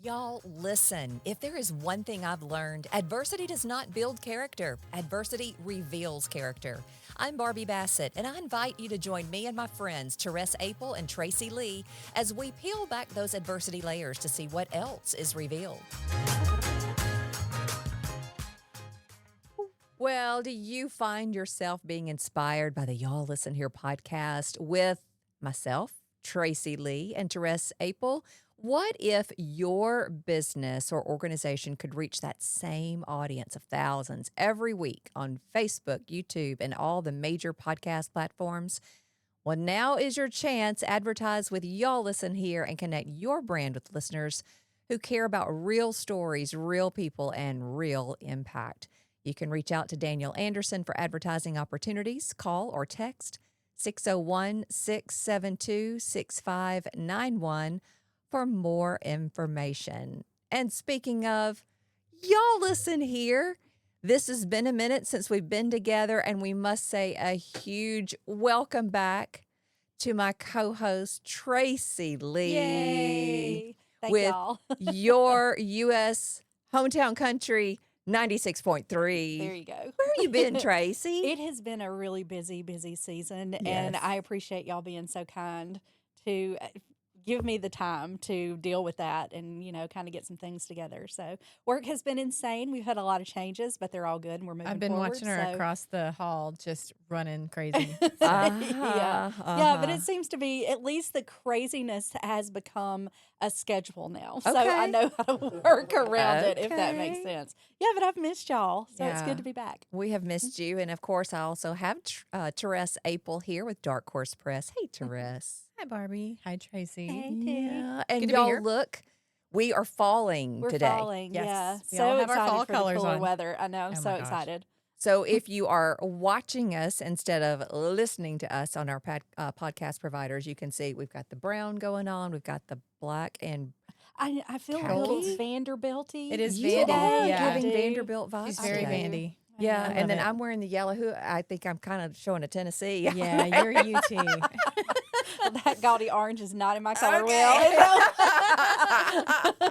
Y'all, listen. If there is one thing I've learned, adversity does not build character. Adversity reveals character. I'm Barbie Bassett, and I invite you to join me and my friends, Terese Apel and Tracy Lee, as we peel back those adversity layers to see what else is revealed. Well, do you find yourself being inspired by the Y'all Listen Here podcast with myself, Tracy Lee, and Terese Apel? What if your business or organization could reach that same audience of thousands every week on Facebook, YouTube, and all the major podcast platforms? Well, now is your chance. Advertise with Y'all Listen Here and connect your brand with listeners who care about real stories, real people, and real impact. You can reach out to Daniel Anderson for advertising opportunities. Call or text 601 672 6591 for more information. And speaking of, y'all listen here. This has been a minute since we've been together, and we must say a huge welcome back to my co-host, Tracy Lee. Yay! Thank with y'all. your U.S. hometown country 96.3. There you go. Where have you been, Tracy? It has been a really busy season, and Yes. I appreciate y'all being so kind to give me the time to deal with that and, kind of get some things together. So work has been insane. We've had a lot of changes, but they're all good, and we're moving I've been forward. watching her across the hall just running crazy. Yeah, but it seems to be, at least the craziness has become a schedule now. So I Okay. know how to work around it, if that makes Okay. sense. Yeah, but I've missed y'all, so it's Yeah. good to be back. We have missed you. And of course, I also have Terese Apel here with Dark Horse Press. Hey, Terese. Hi, Barbie. Hi, Tracy. Hey, Tig. Yeah. And Good to be y'all, here. look, we are falling We're today. falling, Yes, yeah. we So all have our excited fall for the colors cooler on. weather. I know, I'm Oh so my gosh. excited. So if you are watching us instead of listening to us on our podcast providers, you can see we've got the brown going on. We've got the black and I feel a little Khaki? Vanderbilt-y. It is you Vandy, are yeah. giving I do. Vanderbilt vibes. She's I very do. today. Vandy. Yeah, I and love then it. I'm wearing the yellow. Who I think I'm kind of showing a Tennessee. Yeah, you're UT. Well, that gaudy orange is not in my color Okay.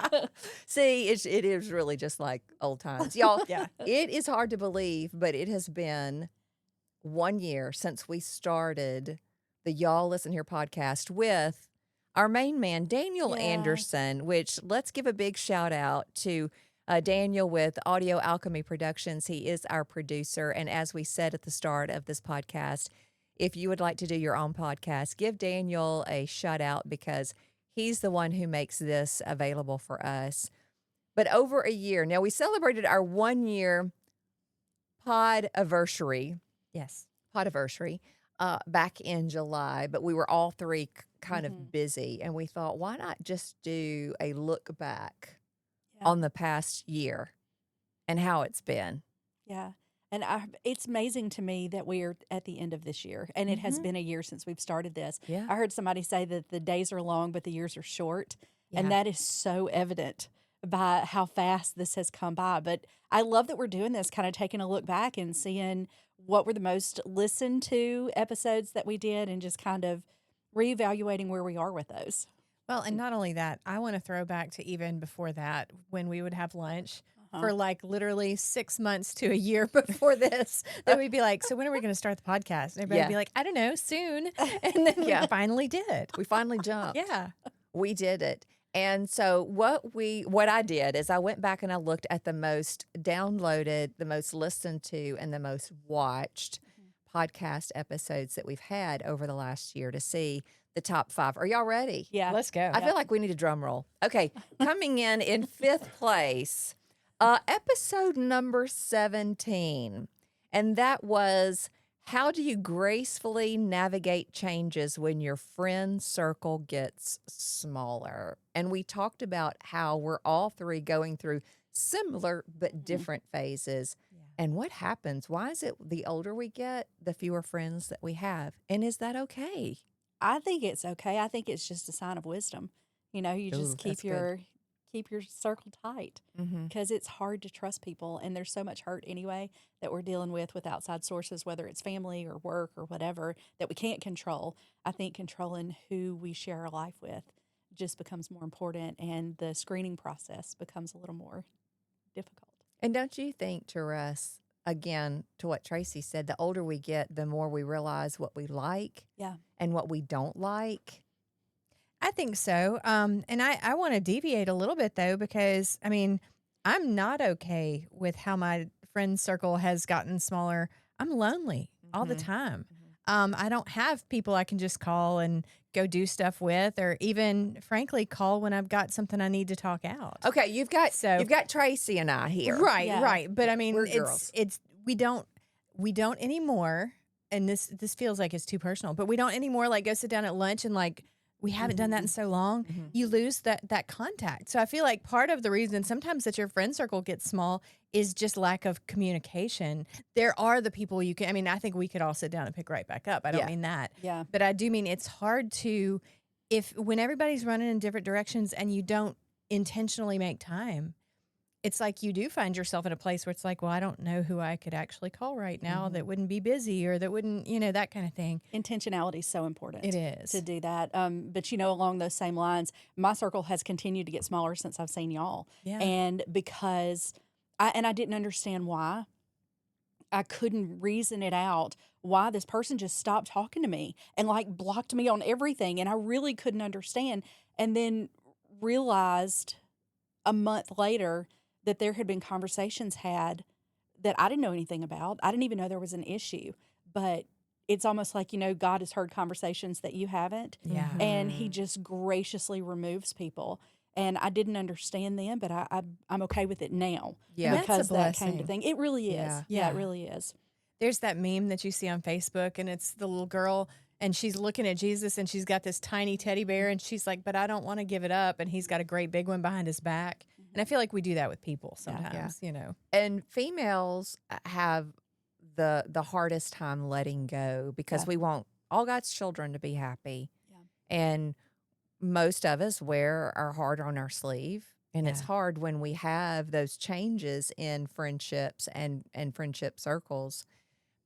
wheel. See, it is really just like old times, y'all. Yeah. It is hard to believe, but it has been 1 year since we started the Y'all Listen Here podcast with our main man, Daniel Yeah. Anderson, which let's give a big shout out to Daniel with Audio Alchemy Productions. He is our producer. And as we said at the start of this podcast, if you would like to do your own podcast, give Daniel a shout out because he's the one who makes this available for us. But over a year, now we celebrated our 1 year podiversary Yes. back in July, but we were all three kind Mm-hmm. of busy, and we thought, why not just do a look back Yeah. on the past year and how it's been? Yeah. And it's amazing to me that we're at the end of this year, and it has been a year since we've started this. Yeah. I heard somebody say that the days are long, but the years are short. Yeah. And that is so evident by how fast this has come by. But I love that we're doing this, kind of taking a look back and seeing what were the most listened to episodes that we did and just kind of reevaluating where we are with those. Well, and not only that, I want to throw back to even before that when we would have lunch for like literally 6 months to a year before this. Then we'd be like, so when are we going to start the podcast? And everybody Yeah. would be like, I don't know, soon. And then we finally did. We finally jumped. Yeah. We did it. And so what I did is I went back and I looked at the most downloaded, the most listened to, and the most watched podcast episodes that we've had over the last year to see the top 5. Are y'all ready? Yeah. Let's go. I feel like we need a drum roll. Okay, coming in 5th place, episode number 17. And that was, how do you gracefully navigate changes when your friend circle gets smaller? And we talked about how we're all three going through similar but different phases. And what happens? Why is it the older we get, the fewer friends that we have? And is that okay? I think it's okay. I think it's just a sign of wisdom. You Ooh, just that's good. keep your circle tight Mm-hmm. because it's hard to trust people, and there's so much hurt anyway that we're dealing with outside sources, whether it's family or work or whatever that we can't control. I think controlling who we share our life with just becomes more important, and the screening process becomes a little more difficult. And don't you think, Therese, again, to what Tracy said, the older we get, the more we realize what we like Yeah. and what we don't like? I think so. And I want to deviate a little bit though, because I mean, I'm not okay with how my friend circle has gotten smaller. I'm lonely all the Mhm. time. I don't have people I can just call and go do stuff with, or even frankly call when I've got something I need to talk out. Okay, you've got So- Tracy and I here. Right, Yeah. right. But I mean, We're girls. it's we don't anymore. And this feels like it's too personal, but we don't anymore like go sit down at lunch and like we haven't done that in so long. Mhm. You lose that contact. So I feel like part of the reason sometimes that your friend circle gets small is just lack of communication. There are the people you can. I mean, I think we could all sit down and pick right back up. I don't Yeah. mean that. Yeah. But I do mean it's hard to, when everybody's running in different directions and you don't intentionally make time, it's like you do find yourself in a place where it's like, well, I don't know who I could actually call right now that wouldn't be busy or that wouldn't, that kind of thing. Intentionality is so important. It is. To do that. But along those same lines, my circle has continued to get smaller since I've seen y'all. Yeah. And because I didn't understand why. I couldn't reason it out why this person just stopped talking to me and like blocked me on everything. And I really couldn't understand. And then realized a month later that there had been conversations had that I didn't know anything about. I didn't even know there was an issue. But it's almost like, God has heard conversations that you haven't. Yeah. And he just graciously removes people. And I didn't understand them, but I'm okay with it now. Yeah. That's a Because that came to blessing. thing. It really is. Yeah. Yeah, Yeah. it really is. There's that meme that you see on Facebook, and it's the little girl, and she's looking at Jesus, and she's got this tiny teddy bear, and she's like, but I don't want to give it up. And he's got a great big one behind his back. And I feel like we do that with people sometimes, And females have the hardest time letting go because Yeah. we want all God's children to be happy. Yeah. And most of us wear our heart on our sleeve. And it's Yeah. hard when we have those changes in friendships and friendship circles.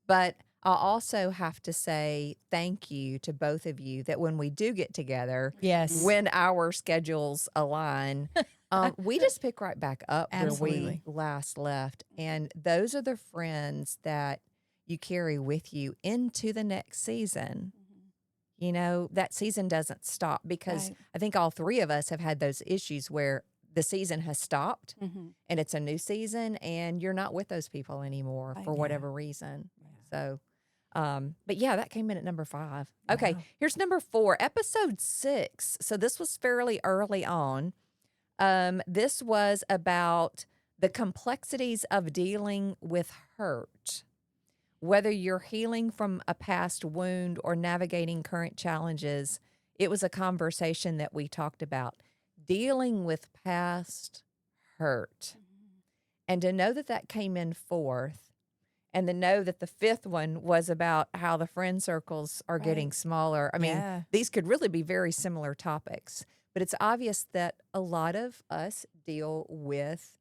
But I also have to say thank you to both of you that when we do get together, Yes. when our schedules align, we just pick right back up where Absolutely. we last left. And those are the friends that you carry with you into the next season. That season doesn't stop because Right. I think all three of us have had those issues where the season has stopped Mm-hmm. and it's a new season and you're not with those people anymore Right. for Yeah. whatever reason. So, but yeah, that came in at number 5. Okay, Wow. here's number 4, episode 6. So this was fairly early on. This was about the complexities of dealing with hurt. Whether you're healing from a past wound or navigating current challenges, it was a conversation that we talked about. Dealing with past hurt. And to know that that came in 4th, and to know that the 5th one was about how the friend circles are getting Right. smaller. I mean, Yeah. these could really be very similar topics, but it's obvious that a lot of us deal with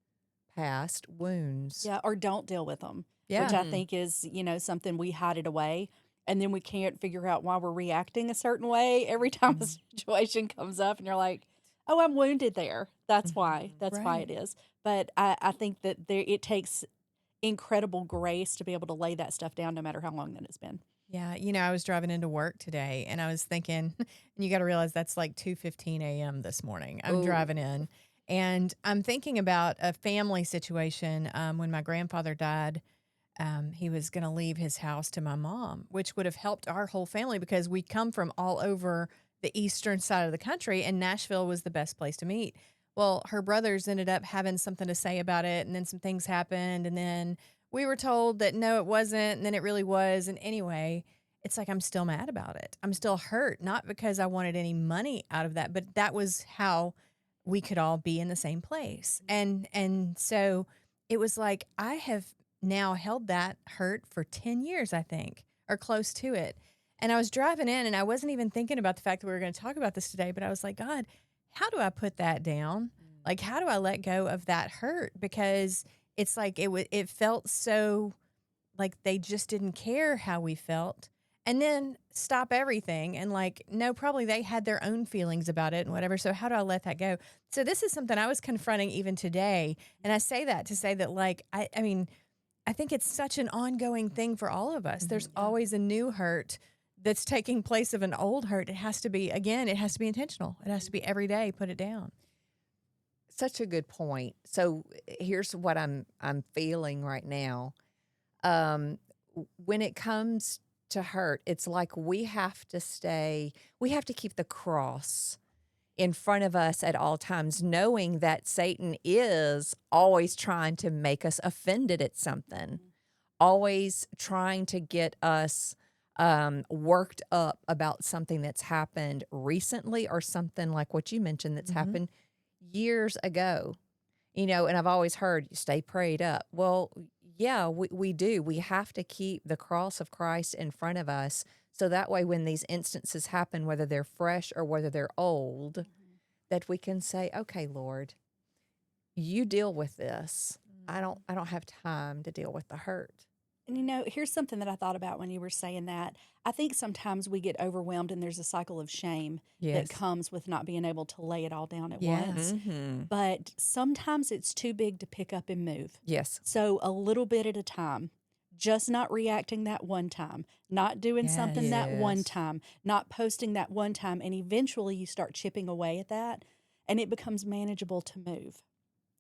past wounds. Yeah, or don't deal with them, Yeah. which I think is, something we hide it away. And then we can't figure out why we're reacting a certain way every time a situation comes up. And you're like, oh, I'm wounded there. That's why. That's why Right. it is. But I think that it takes incredible grace to be able to lay that stuff down no matter how long that it's been. Yeah, I was driving into work today and I was thinking, and you got to realize that's like 2:15 a.m. this morning. I'm Ooh. driving in and I'm thinking about a family situation. When my grandfather died, he was going to leave his house to my mom, which would have helped our whole family because we come from all over the eastern side of the country and Nashville was the best place to meet. Well, her brothers ended up having something to say about it, and then some things happened, and then we were told that no, it wasn't, and then it really was. And anyway, it's like I'm still mad about it. I'm still hurt, not because I wanted any money out of that, but that was how we could all be in the same place. And so it was like I have now held that hurt for 10 years, I think, or close to it. And I was driving in, and I wasn't even thinking about the fact that we were going to talk about this today, but I was like, God, how do I put that down? Like, how do I let go of that hurt? Because it's like it felt so like they just didn't care how we felt. and then stop everything and like, no, probably they had their own feelings about it and whatever. So how do I let that go? So this is something I was confronting even today. And I say that to say that like, I mean, I think it's such an ongoing thing for all of us. There's always a new hurt that's taking place of an old hurt. It has to be, again, it has to be intentional. It has to be every day, put it down. Such a good point. So here's what I'm feeling right now. When it comes to hurt, it's like we have to keep the cross in front of us at all times, knowing that Satan is always trying to make us offended at something, always trying to get us worked up about something that's happened recently or something like what you mentioned that's happened years ago. And I've always heard, stay prayed up. Well, yeah, we do. We have to keep the cross of Christ in front of us. So that way, when these instances happen, whether they're fresh or whether they're old, that we can say, okay, Lord, you deal with this. I don't have time to deal with the hurt. And here's something that I thought about when you were saying that. I think sometimes we get overwhelmed and there's a cycle of shame Yes. that comes with not being able to lay it all down at Yes. once. Mm-hmm. But sometimes it's too big to pick up and move. Yes. So a little bit at a time, just not reacting that one time, not doing something that one Yes. time, not posting that one time. And eventually you start chipping away at that and it becomes manageable to move.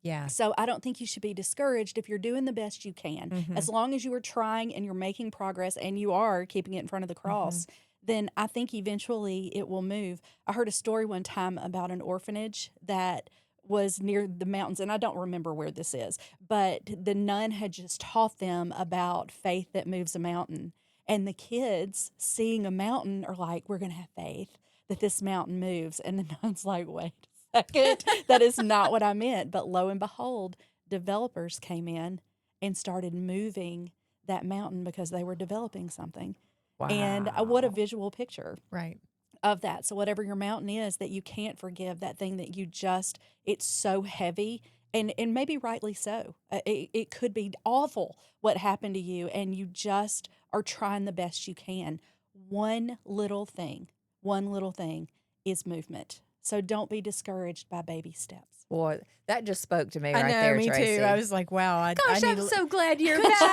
Yeah. So I don't think you should be discouraged if you're doing the best you can. As long as you are trying and you're making progress and you are keeping it in front of the cross, then I think eventually it will move. I heard a story one time about an orphanage that was near the mountains, and I don't remember where this is, but the nun had just taught them about faith that moves a mountain. And the kids seeing a mountain are like, we're going to have faith that this mountain moves. And the nun's like, wait a second, that is not what I meant. But lo and behold, developers came in and started moving that mountain because they were developing something. And what a visual picture Right. of that. So whatever your mountain is that you can't forgive, that thing that you just, it's so heavy, and maybe rightly so. It could be awful what happened to you, and you just are trying the best you can. One little thing is movement. So don't be discouraged by baby steps. Boy, that just spoke to me I right know, there, me Tracy. too. I was like, wow. I Gosh, need I'm to- so glad you're Good back. job,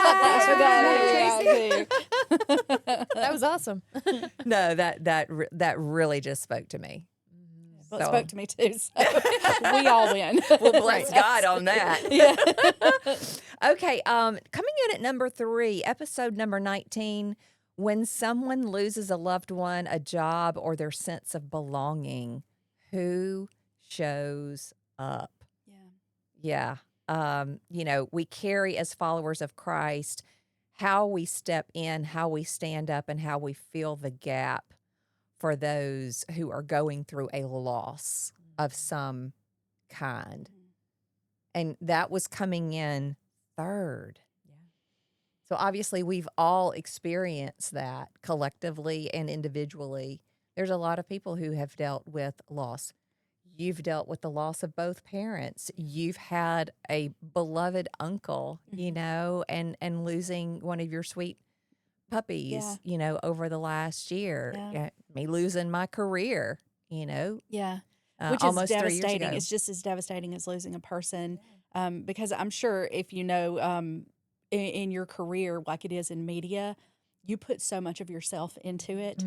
that was awesome. No, that really just spoke to me. Well, it So- spoke to me too. So we all win. Well, bless God on that. Yeah. Okay, coming in at number 3, episode number 19, when someone loses a loved one, a job, or their sense of belonging, who shows up? Yeah. Yeah. We carry as followers of Christ how we step in, how we stand up, and how we fill the gap for those who are going through a loss of some kind. And that was coming in third. So obviously we've all experienced that collectively and individually. There's a lot of people who have dealt with loss. You've dealt with the loss of both parents. You've had a beloved uncle, and losing one of your sweet puppies, over the last year. Yeah. Me losing my career, Yeah. Which is almost 3 years devastating. ago. It's just as devastating as losing a person. Because I'm sure if in your career, like it is in media, you put so much of yourself into it.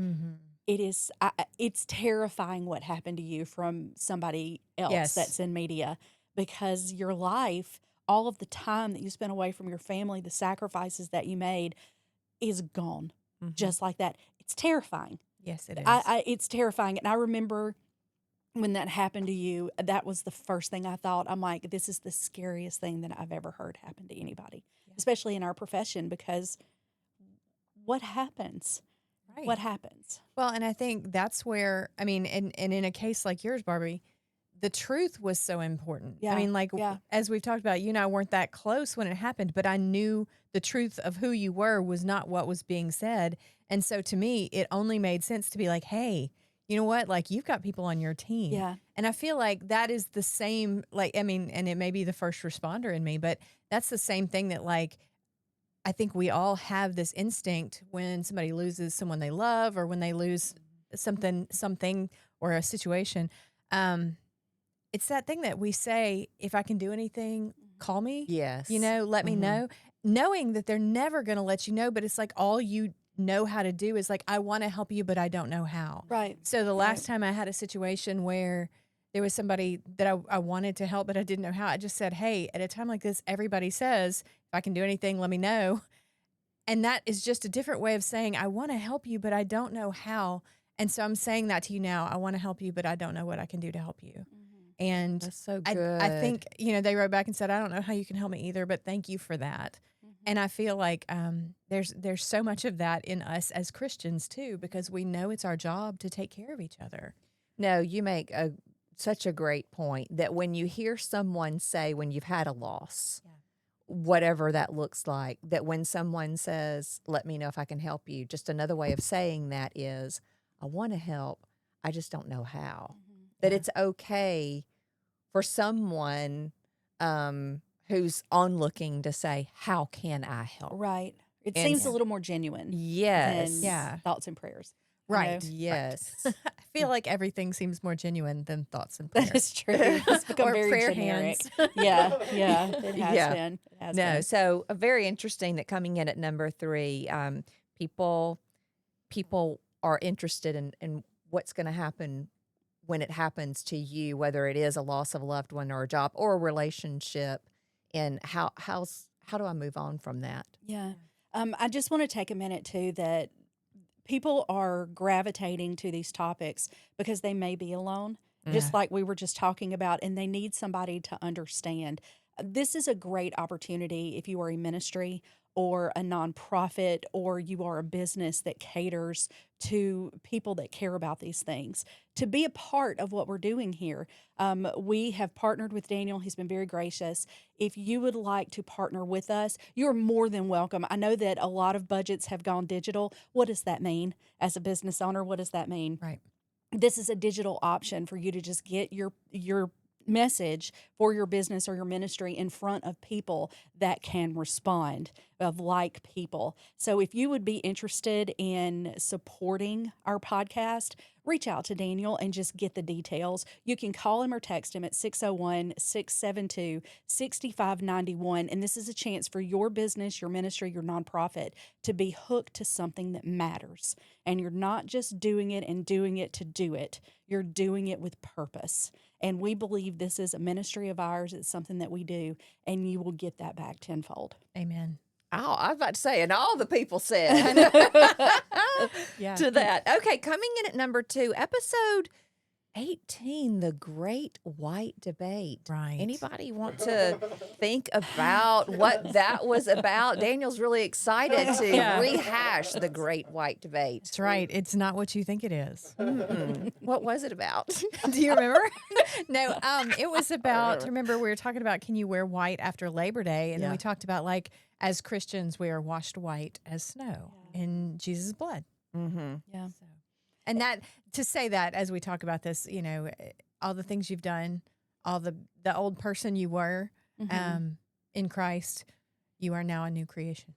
It is, it's terrifying what happened to you from somebody else Yes. that's in media, because your life, all of the time that you spent away from your family, the sacrifices that you made is gone just like that. It's terrifying. Yes, it is. It's terrifying. And I remember when that happened to you, that was the first thing I thought. I'm like, this is the scariest thing that I've ever heard happen to anybody, especially in our profession, because what happens? Right. What happens? Well, and I think that's where, I mean, and in a case like yours, Barbie, the truth was so important. Yeah, I mean, like, yeah. as we've talked about, you and I weren't that close when it happened, but I knew the truth of who you were was not what was being said. And so to me, it only made sense to be like, hey, you know what? Like, you've got people on your team. Yeah. And I feel like that is the same, like, I mean, and it may be the first responder in me, but that's the same thing that, like, I think we all have this instinct when somebody loses someone they love or when they lose something or a situation. Um, it's that thing that we say, if I can do anything, call me, Yes. let me Mhm. know, knowing that they're never going to let you know. But it's like all you know how to do is like, I want to help you, but I don't know how. Right. So the Right. last time I had a situation where there was somebody that I wanted to help, but I didn't know how, I just said, hey, at a time like this, everybody says, if I can do anything, let me know. And that is just a different way of saying, I want to help you, but I don't know how. And so I'm saying that to you now. I want to help you, but I don't know what I can do to help you. And That's so I good. think, they wrote back and said, I don't know how you can help me either, but thank you for that. And I feel like there's so much of that in us as Christians too, because we know it's our job to take care of each other. No, you make such a great point that when you hear someone say, when you've had a loss, whatever that looks like, that when someone says, let me know if I can help you, just another way of saying that is, I want to help, I just don't know how. That Yeah. it's okay for someone who's onlooking to say, how can I help? Right. It And seems a little more genuine Yes. than Yeah. thoughts and prayers. Right. Yes. I feel like everything seems more genuine than thoughts and That prayers. is true. It's become Or very prayer generic. hands. Yeah, it has Yeah. been. It has No, been. so very interesting that coming in at number 3, people people are interested in what's going to happen when it happens to you, whether it is a loss of a loved one or a job or a relationship, and how do I move on from that? Yeah. I just want to take a minute too that people are gravitating to these topics because they may be alone, just Yeah. like we were just talking about, and they need somebody to understand. This is a great opportunity if you are a ministry or a nonprofit or you are a business that caters to people that care about these things to be a part of what we're doing here. We have partnered with Daniel. He's been very gracious. If you would like to partner with us, you're more than welcome. I know that a lot of budgets have gone digital. What does that mean as a business owner? What does that mean? Right. This is a digital option for you to just get your message for your business or your ministry in front of people that can respond, of like people. So if you would be interested in supporting our podcast, reach out to Daniel and just get the details. You can call him or text him at 601-672-6591. And this is a chance for your business, your ministry, your nonprofit to be hooked to something that matters. And you're not just doing it and doing it to do it. You're doing it with purpose. And we believe this is a ministry of ours. It's something that we do, and you will get that back tenfold. Amen. Oh, I was about to say, and all the people said Yeah. to that. Okay, coming in at number 2, episode 18, the Great White Debate. Right. Anybody want to think about what that was about? Daniel's really excited to Yeah. rehash the Great White Debate. That's right. It's not what you think it is. What was it about? Do you remember? No, it was about, remember we were talking about, can you wear white after Labor Day? And then Yeah. we talked about, like, as Christians, we are washed white as snow in Jesus' blood. Mm-hmm. Yeah. So, and that, to say that as we talk about this, all the things you've done, all the old person you were in Christ, you are now a new creation.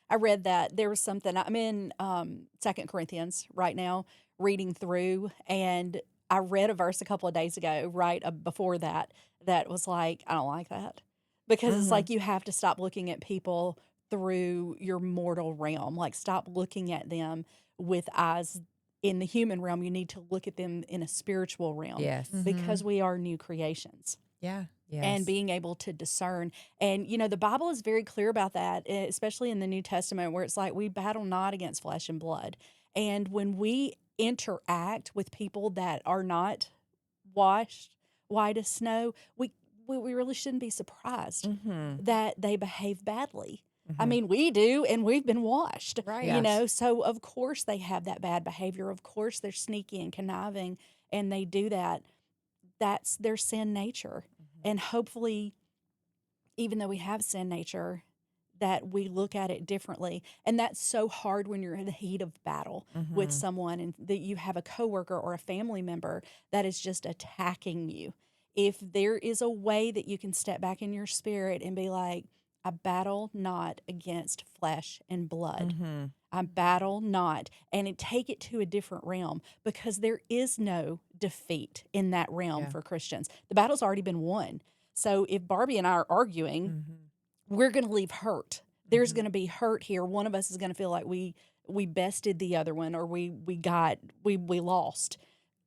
I read that there was something. I'm in 2 Corinthians right now, reading through, and I read a verse a couple of days ago, right before that was like, I don't like that because it's like you have to stop looking at people through your mortal realm. Like, stop looking at them with eyes in the human realm. You need to look at them in a spiritual realm Yes. because we are new creations. Yeah. Yes. And being able to discern. And, the Bible is very clear about that, especially in the New Testament, where it's like we battle not against flesh and blood. And when we interact with people that are not washed white as snow, we really shouldn't be surprised that they behave badly. I mean, we do, and we've been washed, Right. Yes. So of course they have that bad behavior. Of course they're sneaky and conniving, and they do that. That's their sin nature. And hopefully, even though we have sin nature, that we look at it differently. And that's so hard when you're in the heat of battle with someone and that you have a coworker or a family member that is just attacking you. If there is a way that you can step back in your spirit and be like, I battle not against flesh and blood. Mm-hmm. I battle not, and take it to a different realm, because there is no defeat in that realm Yeah. for Christians. The battle's already been won. So if Barbie and I are arguing, Mm-hmm. we're going to leave hurt. There's Mhm. going to be hurt here. One of us is going to feel like we bested the other one, or we lost.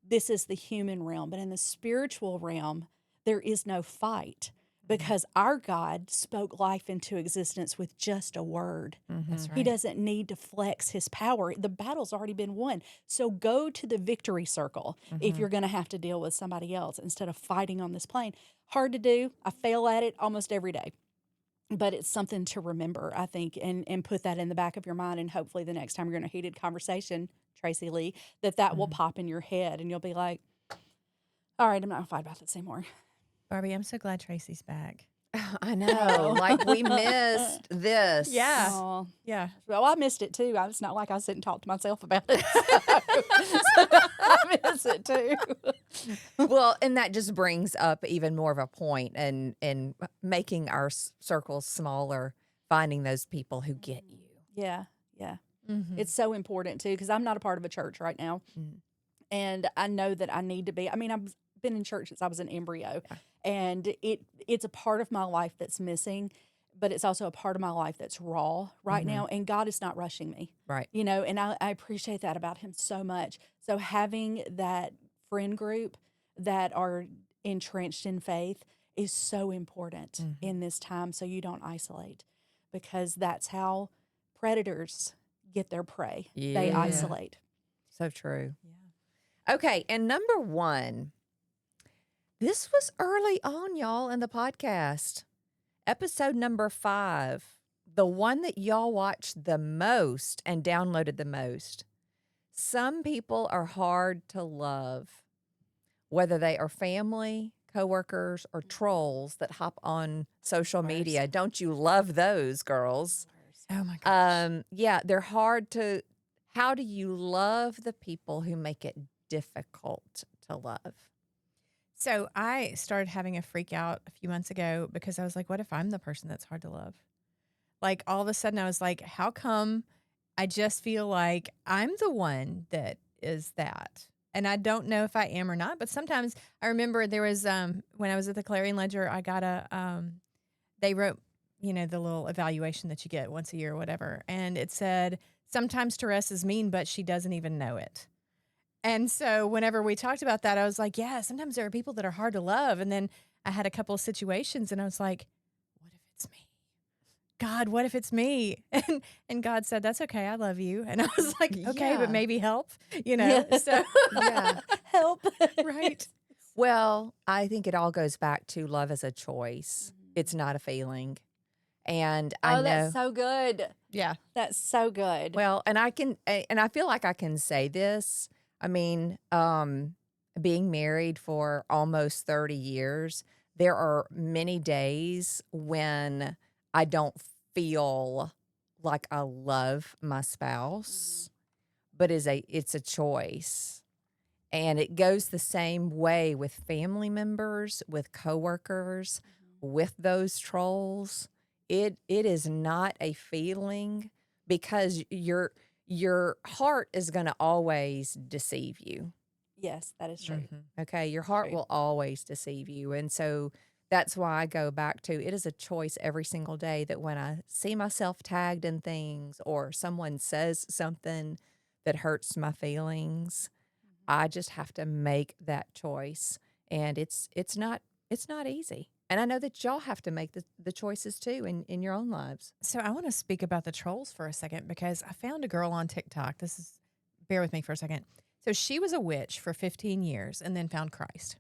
This is the human realm, but in the spiritual realm, there is no fight, because our God spoke life into existence with just a word. Mm-hmm. That's He right. doesn't need to flex his power. The battle's already been won. So go to the victory circle if Mhm. you're going to have to deal with somebody else instead of fighting on this plane. Hard to do. I fail at it almost every day. But it's something to remember, I think, and put that in the back of your mind. And hopefully the next time you're in a heated conversation, Tracy Lee, that will Mhm. pop in your head and you'll be like, all right, I'm not going to fight about this anymore. Barbie, I'm so glad Tracy's back. I know. Like we missed this. Yeah. Oh, Yeah. well, I missed it too. It's not like I sit and talk to myself about it. So I miss it too. Well, and that just brings up even more of a point and making our circles smaller, finding those people who get you. Yeah, yeah. Mm-hmm. It's so important too, because I'm not a part of a church right now. Mm. And I know that I need to be. I mean, I've been in church since I was an embryo, Yeah. and it's a part of my life that's missing, but it's also a part of my life that's raw right Mhm. now. And God is not rushing me, Right. you know, and I appreciate that about Him so much. So having that friend group that are entrenched in faith is so important Mhm. in this time, so you don't isolate, because that's how predators get their prey. They Yeah. isolate. So true. Yeah. Okay. And number one, this was early on, y'all, in the podcast. Episode number 5, the one that y'all watched the most and downloaded the most. Some people are hard to love, whether they are family, coworkers, or trolls that hop on social media. Don't you love those, girls? Oh my gosh. Yeah, they're hard to. How do you love the people who make it difficult to love? So I started having a freak out a few months ago because I was like, what if I'm the person that's hard to love? Like all of a sudden I was like, how come I just feel like I'm the one that is that? And I don't know if I am or not, but sometimes I remember there was when I was at the Clarion Ledger, I got they wrote, the little evaluation that you get once a year or whatever, and it said sometimes Therese is mean, but she doesn't even know it. And so whenever we talked about that, I was like, yeah, sometimes there are people that are hard to love. And then I had a couple of situations and I was like, what if it's me? God, what if it's me? And God said, that's okay. I love you. And I was like, okay, Yeah. but maybe help, So Yeah. Help. right. Well, I think it all goes back to love as a choice. It's not a feeling. And I know. That's so good. Yeah. That's so good. Well, and I feel like I can say this. I mean, being married for almost 30 years, there are many days when I don't feel like I love my spouse, but it's a choice. And it goes the same way with family members, with coworkers, with those trolls. It is not a feeling, because your heart is going to always deceive you. Yes, that is true. Okay, your heart True. will always deceive you. And so that's why I go back to, it is a choice every single day, that when I see myself tagged in things or someone says something that hurts my feelings, I just have to make that choice. And it's not easy. And I know that y'all have to make the choices too in your own lives. So I want to speak about the trolls for a second because I found a girl on TikTok. Bear with me for a second. So she was a witch for 15 years and then found Christ.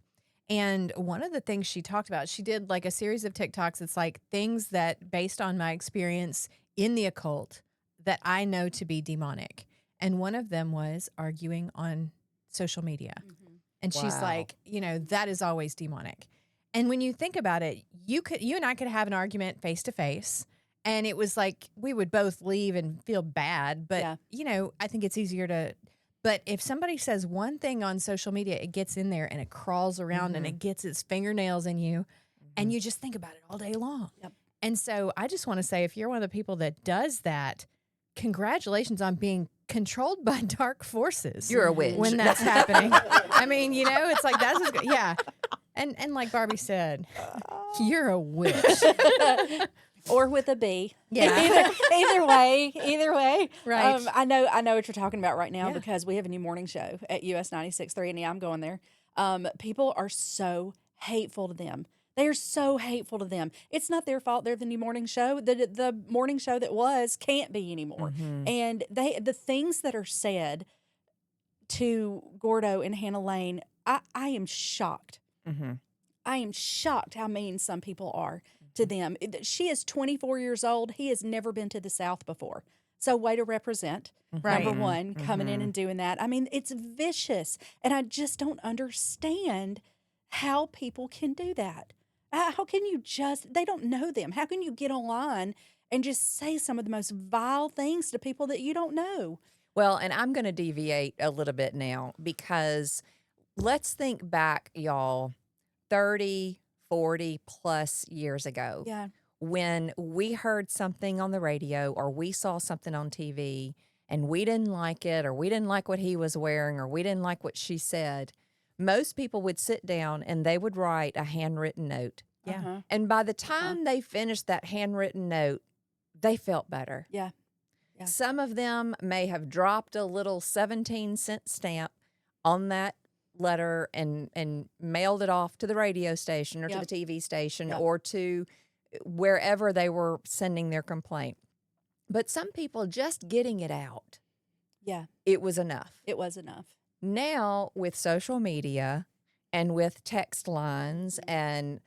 And one of the things she talked about, she did like a series of TikToks. It's like things that, based on my experience in the occult, that I know to be demonic. And one of them was arguing on social media. And she's Wow. like, that is always demonic. And when you think about it, you and I could have an argument face to face, and it was like we would both leave and feel bad. But Yeah. I think it's easier to. But if somebody says one thing on social media, it gets in there and it crawls around and it gets its fingernails in you, and you just think about it all day long. Yep. And so I just want to say, if you're one of the people that does that, congratulations on being controlled by dark forces You're a Mhm. witch. when that's happening. I mean, it's like that's just, yeah. And like Barbie said, you're a witch. Or with a B. Yeah. Either way. Right. I know what you're talking about right now Yeah. because we have a new morning show at US 96.3, and yeah, I'm going there. People are so hateful to them. They are so hateful to them. It's not their fault. They're the new morning show. The morning show that was can't be anymore. And the things that are said to Gordo and Hannah Lane, I am shocked. Mm-hmm. I am shocked how mean some people are to them. She is 24 years old. He has never been to the South before. So, way to represent. Right. Number one, coming in and doing that. I mean, it's vicious. And I just don't understand how people can do that. How can you they don't know them. How can you get online and just say some of the most vile things to people that you don't know? Well, and I'm going to deviate a little bit now because let's think back, y'all, 30, 40 plus years ago. Yeah. When we heard something on the radio or we saw something on TV and we didn't like it or we didn't like what he was wearing or we didn't like what she said, most people would sit down and they would write a handwritten note. Yeah. Uh-huh. And by the time they finished that handwritten note, they felt better. Yeah. Yeah. Some of them may have dropped a little 17-cent stamp on that letter and mailed it off to the radio station or Yep. to the TV station Yep. or to wherever they were sending their complaint. But some people just getting it out, Yeah. it was enough. It was enough. Now with social media and with text lines and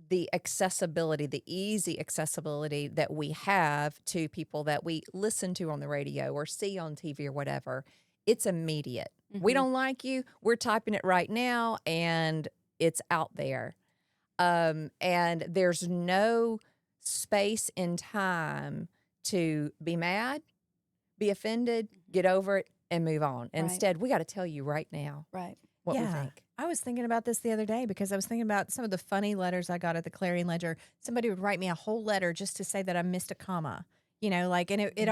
the accessibility, the easy accessibility that we have to people that we listen to on the radio or see on TV or whatever, it's immediate. We Mhm. don't like you, we're typing it right now and it's out there. And there's no space in time to be mad, be offended, get over it, and move on. Instead, we got to tell you right now Right. what we Yeah. think. I was thinking about this the other day because I was thinking about some of the funny letters I got at the Clarion Ledger. Somebody would write me a whole letter just to say that I missed a comma. And it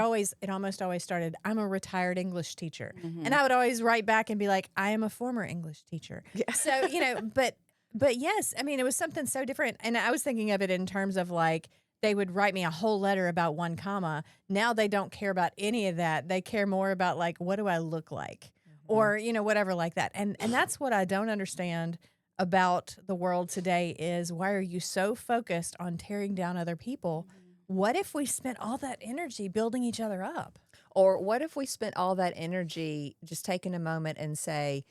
almost always started, I'm a retired English teacher. Mhm. And I would always write back and be like, I am a former English teacher. Yeah. So, but yes, I mean, it was something so different. And I was thinking of it in terms of like, they would write me a whole letter about one comma. Now they don't care about any of that. They care more about like, what do I look like? Or, whatever like that. And that's what I don't understand about the world today is why are you so focused on tearing down other people? What if we spent all that energy building each other up? Or what if we spent all that energy just taking a moment and say,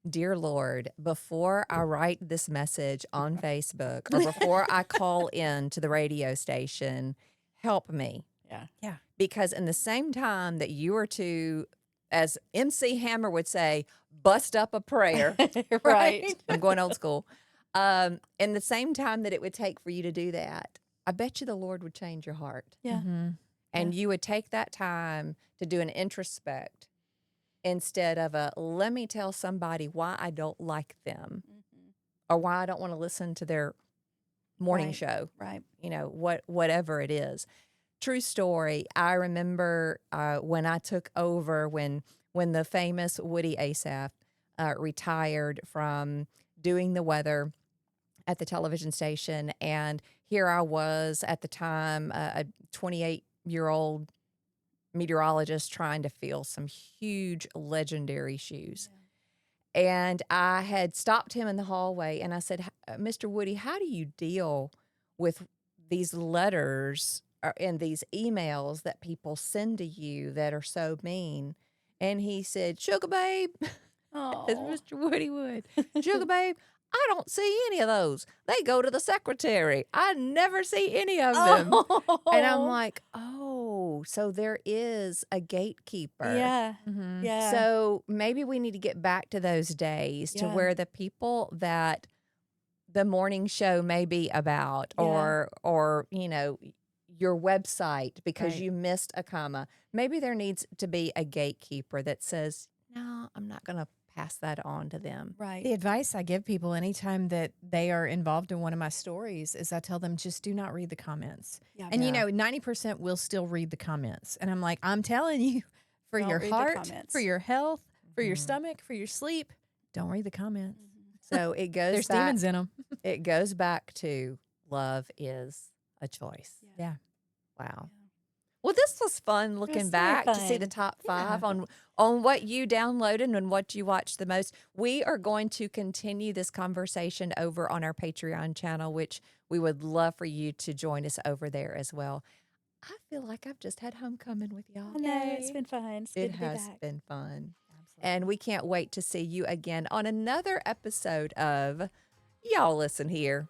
Dear Lord, before I write this message on Facebook or before I call in to the radio station, help me. Yeah. Yeah. Because in the same time that you are to, as MC Hammer would say, bust up a prayer, Right. I'm going old school. In the same time that it would take for you to do that, I bet you the Lord would change your heart. Yeah. Mhm. And you would take that time to do an introspect instead of a, let me tell somebody why I don't like them Mhm. or why I don't want to listen to their morning Right. show, Right. whatever it is. True story. I remember when I took over, when the famous Woody Asaph retired from doing the weather at the television station. And here I was at the time, a 28-year-old meteorologist trying to fill some huge legendary shoes. And I had stopped him in the hallway and I said, Mr. Woody, how do you deal with these letters and these emails that people send to you that are so mean? And he said, Sugar Babe, as Oh. Mr. Woody would, Sugar Babe, I don't see any of those. They go to the secretary. I never see any of them. And I'm like, oh, so there is a gatekeeper. Yeah. Mhm. Yeah. So maybe we need to get back to those days to Yeah. where the people that the morning show may be about Yeah. or your website because Right. you missed a comma. Maybe there needs to be a gatekeeper that says, "No, I'm not going to pass that on to them. Right. The advice I give people anytime that they are involved in one of my stories is I tell them just do not read the comments. Yeah. And Yeah. 90% will still read the comments. And I'm like, I'm telling you, for Don't your read the heart, comments. for your health, for your Mhm. stomach, for your sleep, don't read the comments. So it goes There's back. demons in them. It goes back to love is a choice. Yeah. Wow. Well, this was fun looking so back to see the fun. top 5 Yeah. on what you downloaded and what you watched the most. We are going to continue this conversation over on our Patreon channel, which we would love for you to join us over there as well. I feel like I've just had homecoming with y'all. I know. It's Yay. been fun. It's It good to be has back. been fun. Absolutely. And we can't wait to see you again on another episode of Y'all Listen Here.